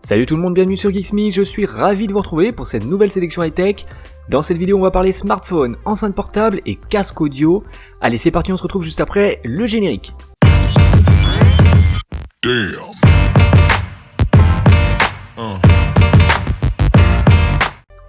Salut tout le monde, bienvenue sur Geeks.me, je suis ravi de vous retrouver pour cette nouvelle sélection high-tech. Dans cette vidéo on va parler smartphone, enceinte portable et casque audio. Allez c'est parti, on se retrouve juste après le générique. Damn.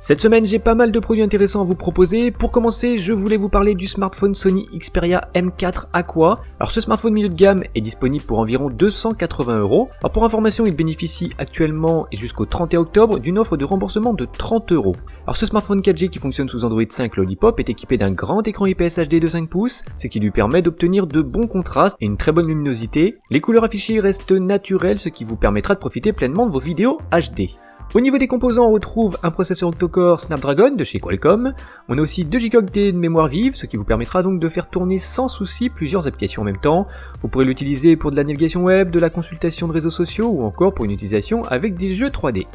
Cette semaine, j'ai pas mal de produits intéressants à vous proposer. Pour commencer, je voulais vous parler du smartphone Sony Xperia M4 Aqua. Alors ce smartphone milieu de gamme est disponible pour environ 280 €. Alors pour information, il bénéficie actuellement et jusqu'au 31 octobre d'une offre de remboursement de 30 €. Alors ce smartphone 4G qui fonctionne sous Android 5 Lollipop est équipé d'un grand écran IPS HD de 5 pouces, ce qui lui permet d'obtenir de bons contrastes et une très bonne luminosité. Les couleurs affichées restent naturelles, ce qui vous permettra de profiter pleinement de vos vidéos HD. Au niveau des composants, on retrouve un processeur octa-core Snapdragon de chez Qualcomm. On a aussi 2 Go de mémoire vive, ce qui vous permettra donc de faire tourner sans souci plusieurs applications en même temps. Vous pourrez l'utiliser pour de la navigation web, de la consultation de réseaux sociaux ou encore pour une utilisation avec des jeux 3D.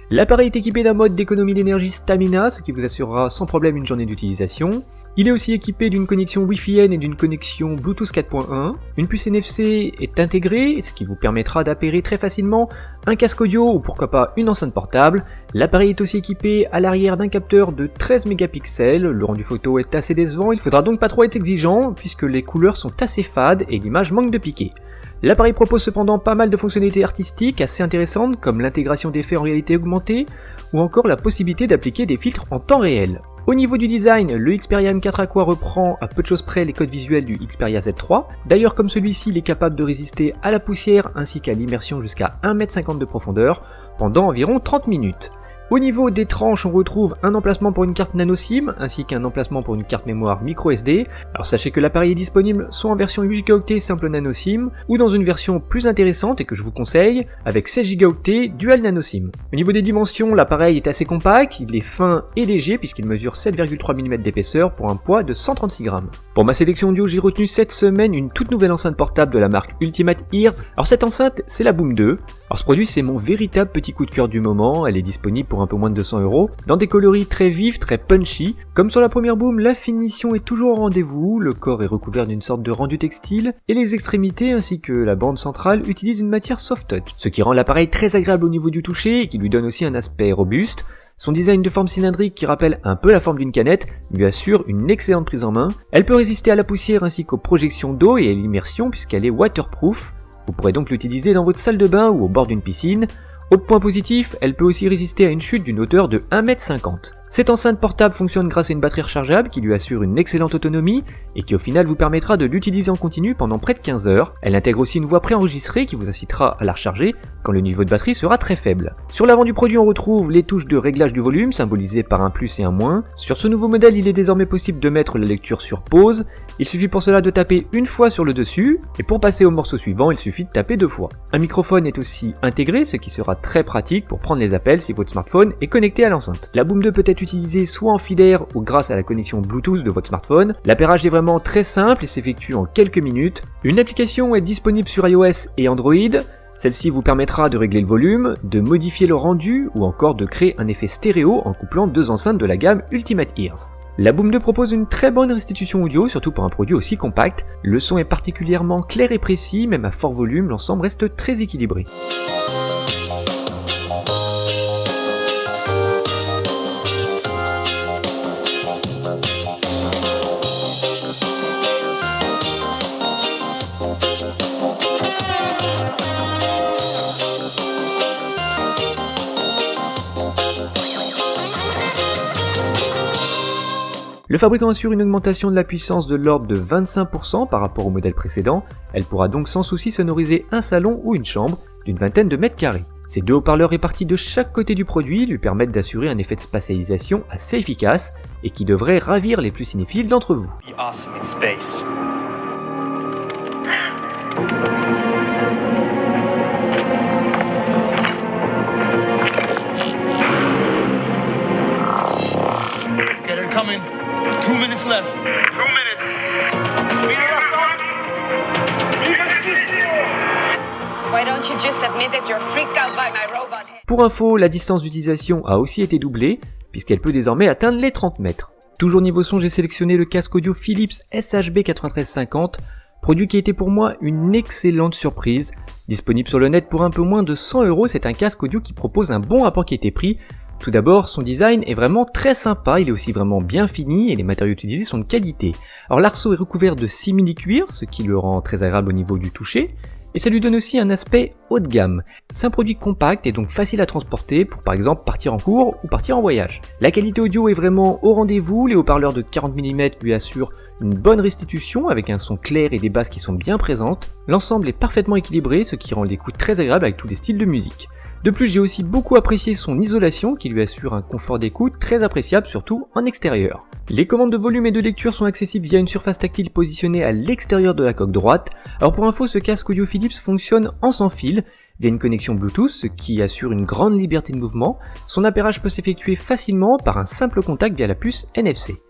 L'appareil est équipé d'un mode d'économie d'énergie Stamina, ce qui vous assurera sans problème une journée d'utilisation. Il est aussi équipé d'une connexion Wi-Fi N et d'une connexion Bluetooth 4.1. Une puce NFC est intégrée, ce qui vous permettra d'appairer très facilement un casque audio ou pourquoi pas une enceinte portable. L'appareil est aussi équipé à l'arrière d'un capteur de 13 mégapixels. Le rendu photo est assez décevant, il faudra donc pas trop être exigeant puisque les couleurs sont assez fades et l'image manque de piqué. L'appareil propose cependant pas mal de fonctionnalités artistiques assez intéressantes comme l'intégration d'effets en réalité augmentée ou encore la possibilité d'appliquer des filtres en temps réel. Au niveau du design, le Xperia M4 Aqua reprend à peu de choses près les codes visuels du Xperia Z3. D'ailleurs, comme celui-ci, il est capable de résister à la poussière ainsi qu'à l'immersion jusqu'à 1,50 m de profondeur pendant environ 30 minutes. Au niveau des tranches, on retrouve un emplacement pour une carte nano SIM ainsi qu'un emplacement pour une carte mémoire micro SD. Alors sachez que l'appareil est disponible soit en version 8 Go simple nano SIM ou dans une version plus intéressante et que je vous conseille avec 16 Go dual nano SIM. Au niveau des dimensions, l'appareil est assez compact, il est fin et léger puisqu'il mesure 7,3 mm d'épaisseur pour un poids de 136 grammes. Pour ma sélection audio, j'ai retenu cette semaine une toute nouvelle enceinte portable de la marque Ultimate Ears. Alors cette enceinte, c'est la Boom 2. Alors ce produit, c'est mon véritable petit coup de cœur du moment, elle est disponible pour un peu moins de 200 €, dans des coloris très vifs, très punchy. Comme sur la première Boom, la finition est toujours au rendez-vous, le corps est recouvert d'une sorte de rendu textile, et les extrémités ainsi que la bande centrale utilisent une matière soft touch, ce qui rend l'appareil très agréable au niveau du toucher et qui lui donne aussi un aspect robuste. Son design de forme cylindrique qui rappelle un peu la forme d'une canette lui assure une excellente prise en main. Elle peut résister à la poussière ainsi qu'aux projections d'eau et à l'immersion puisqu'elle est waterproof. Vous pourrez donc l'utiliser dans votre salle de bain ou au bord d'une piscine. Autre point positif, elle peut aussi résister à une chute d'une hauteur de 1,50 m. Cette enceinte portable fonctionne grâce à une batterie rechargeable qui lui assure une excellente autonomie et qui au final vous permettra de l'utiliser en continu pendant près de 15 heures. Elle intègre aussi une voix préenregistrée qui vous incitera à la recharger quand le niveau de batterie sera très faible. Sur l'avant du produit, on retrouve les touches de réglage du volume symbolisées par un plus et un moins. Sur ce nouveau modèle, il est désormais possible de mettre la lecture sur pause. Il suffit pour cela de taper une fois sur le dessus et pour passer au morceau suivant, il suffit de taper 2 fois. Un microphone est aussi intégré, ce qui sera très pratique pour prendre les appels si votre smartphone est connecté à l'enceinte. La Boom 2 peut être utilisée soit en filaire ou grâce à la connexion Bluetooth de votre smartphone. L'appairage est vraiment très simple et s'effectue en quelques minutes. Une application est disponible sur iOS et Android. Celle-ci vous permettra de régler le volume, de modifier le rendu ou encore de créer un effet stéréo en couplant 2 enceintes de la gamme Ultimate Ears. La Boom 2 propose une très bonne restitution audio, surtout pour un produit aussi compact. Le son est particulièrement clair et précis, même à fort volume, l'ensemble reste très équilibré. Le fabricant assure une augmentation de la puissance de l'ordre de 25% par rapport au modèle précédent. Elle pourra donc sans souci sonoriser un salon ou une chambre d'une vingtaine de mètres carrés. Ces 2 haut-parleurs répartis de chaque côté du produit lui permettent d'assurer un effet de spatialisation assez efficace et qui devrait ravir les plus cinéphiles d'entre vous. Coming. 2 minutes left. 2 minutes. Speed it up, Why don't you just admit that you're freaked out by my robot head? Pour info, la distance d'utilisation a aussi été doublée, puisqu'elle peut désormais atteindre les 30 mètres. Toujours niveau son, j'ai sélectionné le casque audio Philips SHB 9350. Produit qui a été pour moi une excellente surprise. Disponible sur le net pour un peu moins de 100€, c'est un casque audio qui propose un bon rapport qualité-prix. Tout d'abord, son design est vraiment très sympa, il est aussi vraiment bien fini et les matériaux utilisés sont de qualité. Alors l'arceau est recouvert de simili-cuir, ce qui le rend très agréable au niveau du toucher, et ça lui donne aussi un aspect haut de gamme. C'est un produit compact et donc facile à transporter pour par exemple partir en cours ou partir en voyage. La qualité audio est vraiment au rendez-vous, les haut-parleurs de 40 mm lui assurent une bonne restitution avec un son clair et des basses qui sont bien présentes. L'ensemble est parfaitement équilibré, ce qui rend l'écoute très agréable avec tous les styles de musique. De plus, j'ai aussi beaucoup apprécié son isolation qui lui assure un confort d'écoute très appréciable, surtout en extérieur. Les commandes de volume et de lecture sont accessibles via une surface tactile positionnée à l'extérieur de la coque droite. Alors pour info, ce casque audio Philips fonctionne en sans fil, via une connexion Bluetooth, ce qui assure une grande liberté de mouvement. Son appairage peut s'effectuer facilement par un simple contact via la puce NFC.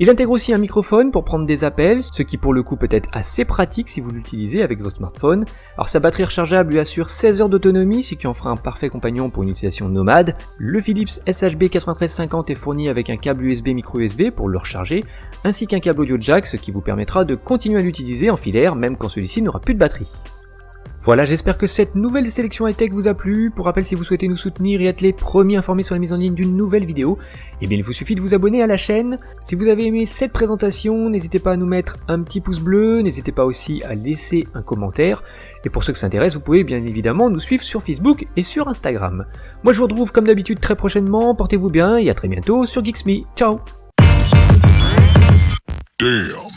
Il intègre aussi un microphone pour prendre des appels, ce qui pour le coup peut être assez pratique si vous l'utilisez avec votre smartphone. Alors sa batterie rechargeable lui assure 16 heures d'autonomie, ce qui en fera un parfait compagnon pour une utilisation nomade. Le Philips SHB 9350 est fourni avec un câble USB micro USB pour le recharger, ainsi qu'un câble audio jack, ce qui vous permettra de continuer à l'utiliser en filaire même quand celui-ci n'aura plus de batterie. Voilà, j'espère que cette nouvelle sélection high-tech vous a plu. Pour rappel, si vous souhaitez nous soutenir et être les premiers informés sur la mise en ligne d'une nouvelle vidéo, eh bien il vous suffit de vous abonner à la chaîne. Si vous avez aimé cette présentation, n'hésitez pas à nous mettre un petit pouce bleu, n'hésitez pas aussi à laisser un commentaire. Et pour ceux que ça intéresse, vous pouvez bien évidemment nous suivre sur Facebook et sur Instagram. Moi je vous retrouve comme d'habitude très prochainement, portez-vous bien et à très bientôt sur Geeksme. Ciao. Damn.